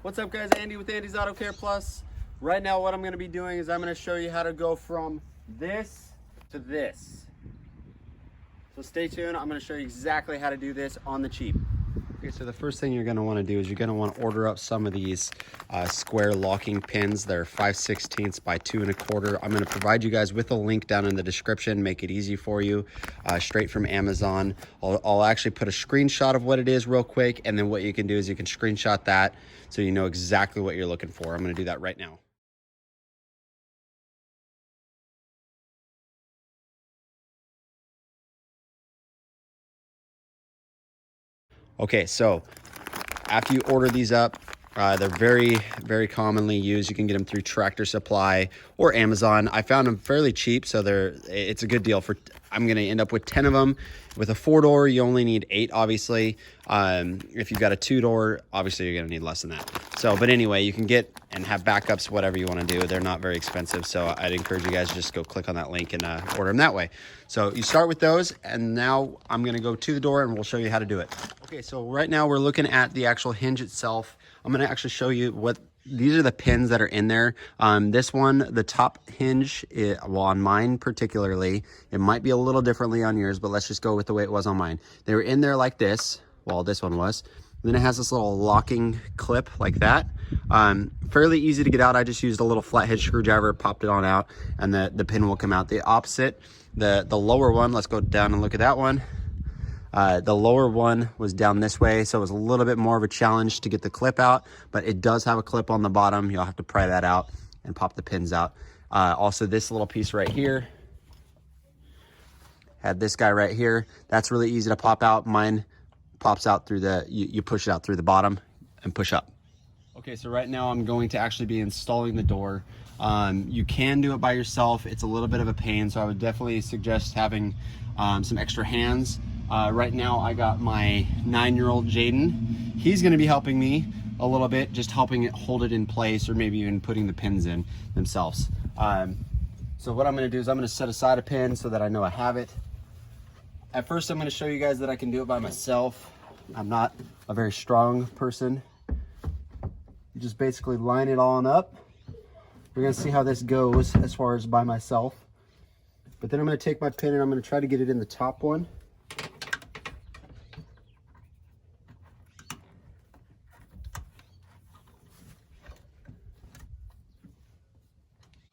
What's up guys, Andy with Andy's Auto Care Plus. Right now what I'm going to be doing is I'm going to show you how to go from this to this. So stay tuned, I'm going to show you exactly how to do this on the cheap. Okay, so the first thing you're going to want to do is you're going to want to order up some of these square locking pins. They're 5/16 by 2 1/4. I'm going to provide you guys with a link down in the description, make it easy for you, straight from Amazon. I'll actually put a screenshot of what it is real quick, and then what you can do is you can screenshot that so you know exactly what you're looking for. I'm going to do that right now. Okay, so after you order these up, they're very commonly used. You can get them through Tractor Supply or Amazon. I found them fairly cheap, so it's a good deal. I'm going to end up with 10 of them. With a 4-door, you only need 8, obviously. If you've got a 2-door, obviously you're going to need less than that. So, but anyway, you can get and have backups, whatever you want to do. They're not very expensive, so I'd encourage you guys to just go click on that link and order them that way. So you start with those, and now I'm going to go to the door and we'll show you how to do it. Okay, so right now we're looking at the actual hinge itself. I'm going to actually show you what these are, the pins that are in there. This one, the top hinge, well, on mine particularly, it might be a little differently on yours, but let's just go with the way it was on mine. They were in there like this. Well, this one was. Then it has this little locking clip like that. Fairly easy to get out. I just used a little flathead screwdriver, popped it on out, and the pin will come out. The opposite, the lower one, let's go down and look at that one. The lower one was down this way, so it was a little bit more of a challenge to get the clip out, but it does have a clip on the bottom. You'll have to pry that out and pop the pins out. Also, this little piece right here had this guy right here. That's really easy to pop out. Mine pops out through you push it out through the bottom and push up. Okay, so right now I'm going to actually be installing the door. You can do it by yourself. It's a little bit of a pain, so I would definitely suggest having some extra hands. Right now I got my 9-year-old Jaden. He's going to be helping me a little bit, just helping it hold it in place, or maybe even putting the pins in themselves. So what I'm going to do is I'm going to set aside a pin so that I know I have it. At first I'm going to show you guys that I can do it by myself. I'm not a very strong person. You just basically line it on up. We're going to see how this goes as far as by myself. But then I'm going to take my pin and I'm going to try to get it in the top one.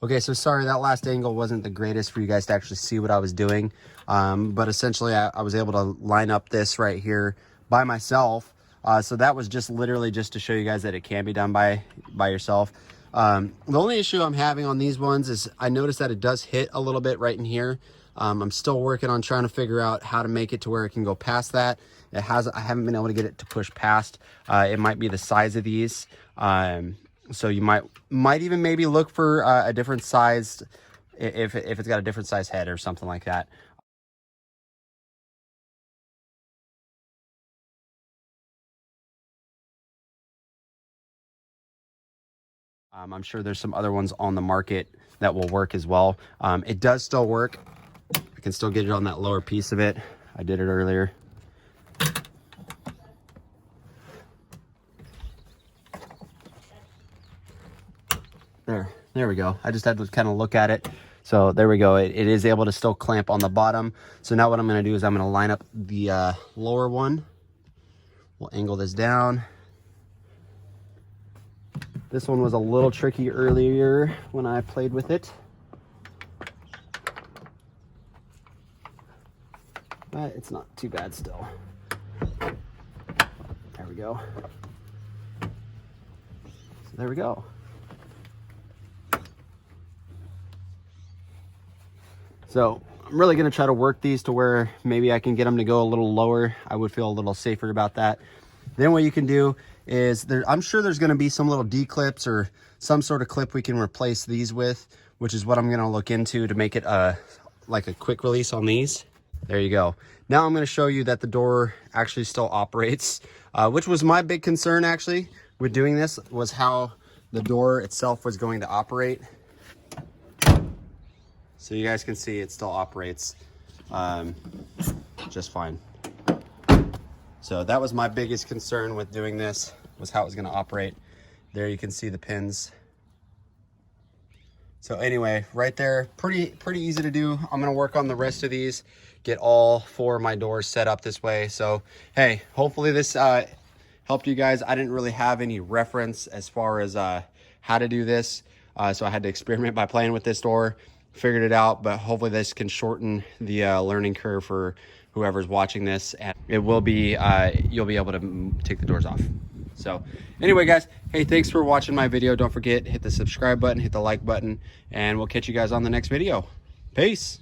Okay, so sorry, that last angle wasn't the greatest for you guys to actually see what I was doing. But essentially, I was able to line up this right here by myself. So that was just literally just to show you guys that it can be done by yourself. The only issue I'm having on these ones is I noticed that it does hit a little bit right in here. I'm still working on trying to figure out how to make it to where it can go past that. I haven't been able to get it to push past. It might be the size of these. So you might even maybe look for a different size if it's got a different size head or something like that. I'm sure there's some other ones on the market that will work as well. It does still work. I can still get it on that lower piece of it. I did it earlier. There we go. I just had to kind of look at it. So there we go. It is able to still clamp on the bottom. So now what I'm going to do is I'm going to line up the lower one. We'll angle this down. This one was a little tricky earlier when I played with it. But it's not too bad still. There we go. So there we go. So I'm really going to try to work these to where maybe I can get them to go a little lower. I would feel a little safer about that. Then what you can do is, I'm sure there's going to be some little D-clips or some sort of clip we can replace these with, which is what I'm going to look into to make it like a quick release on these. There you go. Now I'm going to show you that the door actually still operates, which was my big concern actually with doing this, was how the door itself was going to operate. So you guys can see it still operates just fine. So that was my biggest concern with doing this, was how it was going to operate. There you can see the pins. So anyway, right there, pretty easy to do. I'm gonna work on the rest of these, get all 4 of my doors set up this way. So hey, hopefully this helped you guys. I didn't really have any reference as far as how to do this, so I had to experiment by playing with this door, figured it out. But hopefully this can shorten the learning curve for whoever's watching this, and it will be you'll be able to take the doors off. So anyway, guys, hey, thanks for watching my video. Don't forget, hit the subscribe button, hit the like button, and we'll catch you guys on the next video. Peace.